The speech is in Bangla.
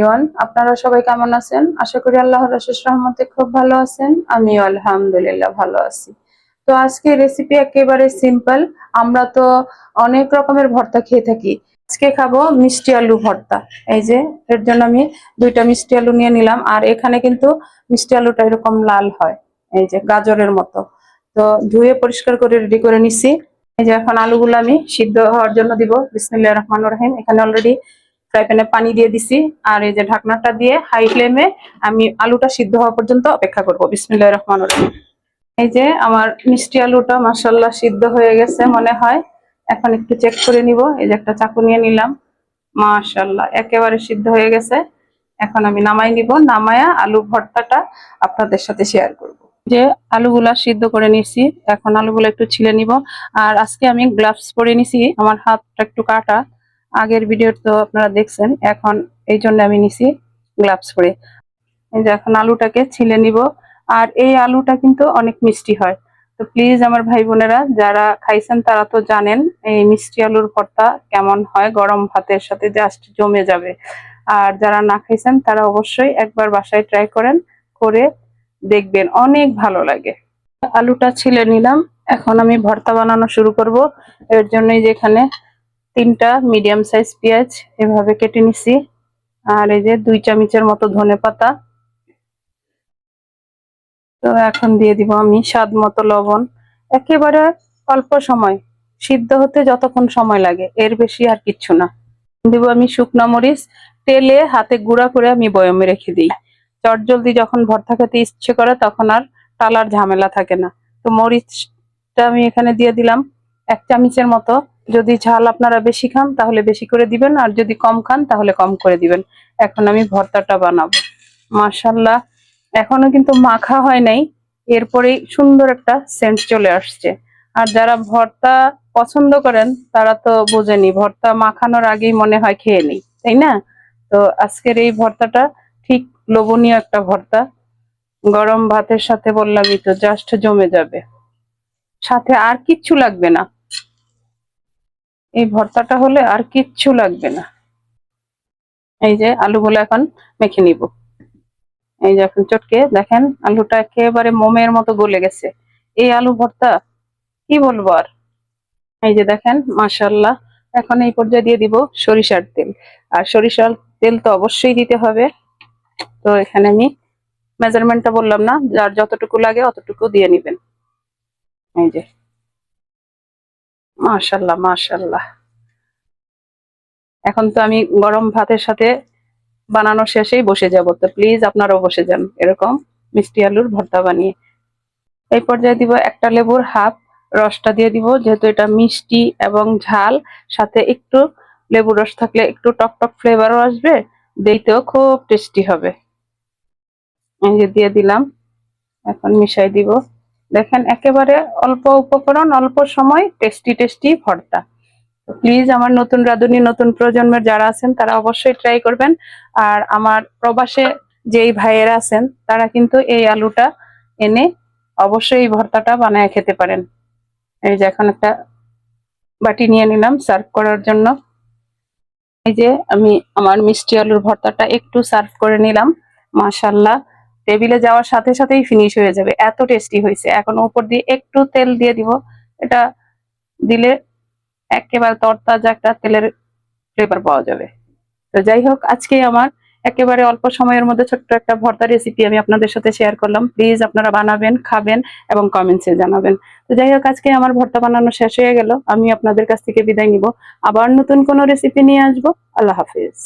এভরিওয়ান, আপনারা সবাই কেমন আছেন? আশা করি আল্লাহর অশেষ রহমতে খুব ভালো আছেন। আমিও আলহামদুলিল্লাহ ভালো আছি। তো আজকে রেসিপি একেবারে সিম্পল। আমরা তো অনেক রকমের ভর্তা খেয়ে থাকি। আজকে খাবো মিষ্টি আলু ভর্তা। এই যে এর জন্য আমি 2টা মিষ্টি আলু নিয়ে নিলাম। আর এখানে কিন্তু মিষ্টি আলুটা এরকম লাল হয়, এই যে গাজরের মতো। তো ধুয়ে পরিষ্কার করে রেডি করে নিছি। এই যে এখন আলুগুলো আমি সিদ্ধ হওয়ার জন্য দিব। বিসমিল্লাহির রহমানির রহিম। এখানে অলরেডি ফ্রাই প্যানে পানি দিয়ে দিছি। আর এই যে ঢাকনাটা দিয়ে হাই ফ্লেমে আমি আলুটা সিদ্ধ হওয়া পর্যন্ত অপেক্ষা করব। বিসমিল্লাহির রহমানির রহিম। এই যে আমার মিষ্টি আলুটা মাশাআল্লাহ সিদ্ধ হয়ে গেছে মনে হয়। এখন একটু চেক করে নিব। এই যে একটা চাকু নিয়ে নিলাম। মাশাআল্লাহ একেবারে সিদ্ধ হয়ে গেছে। এখন আমি নামাই নিব। নামায়া আলু ভর্তাটা আপনাদের সাথে শেয়ার করব। যে আলুগুলা সিদ্ধ করে নিছি, এখন আলুগুলো একটু ছিলে নিব। আর আজকে আমি গ্লাভস পরে নিছি, আমার হাতটা একটু কাটা। আগের ভিডিও তো আপনারা দেখছেন, এখন এই জন্য আমি নিছি গ্লাভস পরে। এই যে এখন আলুটাকে ছিলে নিব। আর এই আলুটা কিন্তু অনেক মিষ্টি হয়। তো প্লিজ আমার ভাই বোনেরা যারা খাইছেন তারা তো জানেন এই মিষ্টি আলুর ভর্তা কেমন হয়, গরম ভাতের সাথে জাস্ট জমে যাবে। আর যারা না খাইছেন তারা অবশ্যই একবার বাসায় ট্রাই করেন, করে দেখবেন অনেক ভালো লাগে। আলুটা ছিলে নিলাম, এখন আমি ভর্তা বানানো শুরু করব। এর জন্যই যে এখানে 3টা মিডিয়াম সাইজ পেঁয়াজ এভাবে কেটে নিছি। আর এই যে 2 চামচের মতো ধনেপাতা। তো এখন দিয়ে দিব আমি স্বাদ মতো লবণ। একেবারে অল্প সময়, সিদ্ধ হতে যতক্ষণ সময় লাগে এর বেশি আর কিচ্ছু না। দিব আমি শুকনো মরিচ, তেলে হাতে গুঁড়া করে আমি বয়মে রেখে দিই। চটজলদি যখন ভর্তা খেতে ইচ্ছে করে তখন আর টালার ঝামেলা থাকে না। তো মরিচটা আমি এখানে দিয়ে দিলাম 1 চামচের মতো। যদি ঝাল আপনারা বেশি খান তাহলে বেশি করে দিবেন, আর যদি কম খান তাহলে কম করে দিবেন। এখন আমি ভর্তাটা বানাবো। মাশাআল্লাহ এখনো কিন্তু মাখা হয় নাই, এরপরেই সুন্দর একটা সেন্ট চলে আসছে। আর যারা ভর্তা পছন্দ করেন তারা তো বোঝেনি, ভর্তা মাখানোর আগেই মনে হয় খেয়ে নেই, তাই না? তো আজকের এই ভর্তাটা ঠিক লোভনীয় একটা ভর্তা। গরম ভাতের সাথে বললামই তো জাস্ট জমে যাবে, সাথে আর কিচ্ছু লাগবে না। এই ভর্তাটা হলে আর কিচ্ছু লাগবে না। এই যে আলুগুলো এখন মেখে নিব। এই যে এখন চটকে দেখেন আলুটা একেবারে মোমের মতো গলে গেছে। এই আলু ভর্তা কি বলবো আর। এই যে দেখেন মাশাআল্লাহ। এখন এই পর্যায়ে দিয়ে দিব সরিষার তেল। আর সরিষার তেল তো অবশ্যই দিতে হবে। তো এখানে আমি মেজারমেন্টটা বললাম না, যার যতটুকু লাগে অতটুকু দিয়ে নিবেন। এই যে মাশাআল্লাহ মাশাআল্লাহ। এখন তো আমি গরম ভাতের সাথে বানানো শেষেই বসে যাব। তো প্লিজ আপনারাও বসে যান এরকম মিষ্টি আলুর ভর্তা বানিয়ে। এই পর্যায়ে দিব একটা লেবুর হাফ, রসটা দিয়ে দিব যেহেতু এটা মিষ্টি এবং ঝাল, সাথে একটু লেবুর রস থাকলে একটু টক টক ফ্লেভারও আসবে, দেখতেও খুব টেস্টি হবে। এই যে দিয়ে দিলাম, এখন মিশাই দিব। দেখেন একেবারে অল্প উপকরণ অল্প সময় টেস্টি টেস্টি ভর্তা। প্লিজ আমার নতুন রাঁধুনি নতুন প্রজন্মের যারা আছেন তারা অবশ্যই ট্রাই করবেন। আর আমার প্রবাসে যেই ভাইয়েরা আছেন তারা কিন্তু এই আলুটা এনে অবশ্যই এই ভর্তাটা বানায় খেতে পারেন। এই যে এখন একটা বাটি নিয়ে নিলাম সার্ভ করার জন্য। এই যে আমি আমার মিষ্টি আলুর ভর্তাটা একটু সার্ভ করে নিলাম। মাশাআল্লাহ টেবিলে যাওয়ার সাথে সাথেই ফিনিশ হয়ে যাবে, এত টেস্টি হয়েছে। এখন উপর দিয়ে একটু তেল দিয়ে দিব। এটা দিলে একেবারে তরতাজা একটা তেলের ফ্লেভার পাওয়া যাবে। তো যাই হোক, আজকে আমার একেবারে অল্প সময়ের মধ্যে ছোট্ট একটা ভর্তা রেসিপি আমি আপনাদের সাথে শেয়ার করলাম। প্লিজ আপনারা বানাবেন, খাবেন এবং কমেন্টসে জানাবেন। তো যাই হোক, আজকে আমার ভর্তা বানানো শেষ হয়ে গেল। আমি আপনাদের কাছ থেকে বিদায় নিব। আবার নতুন কোনো রেসিপি নিয়ে আসবো। আল্লাহ হাফিজ।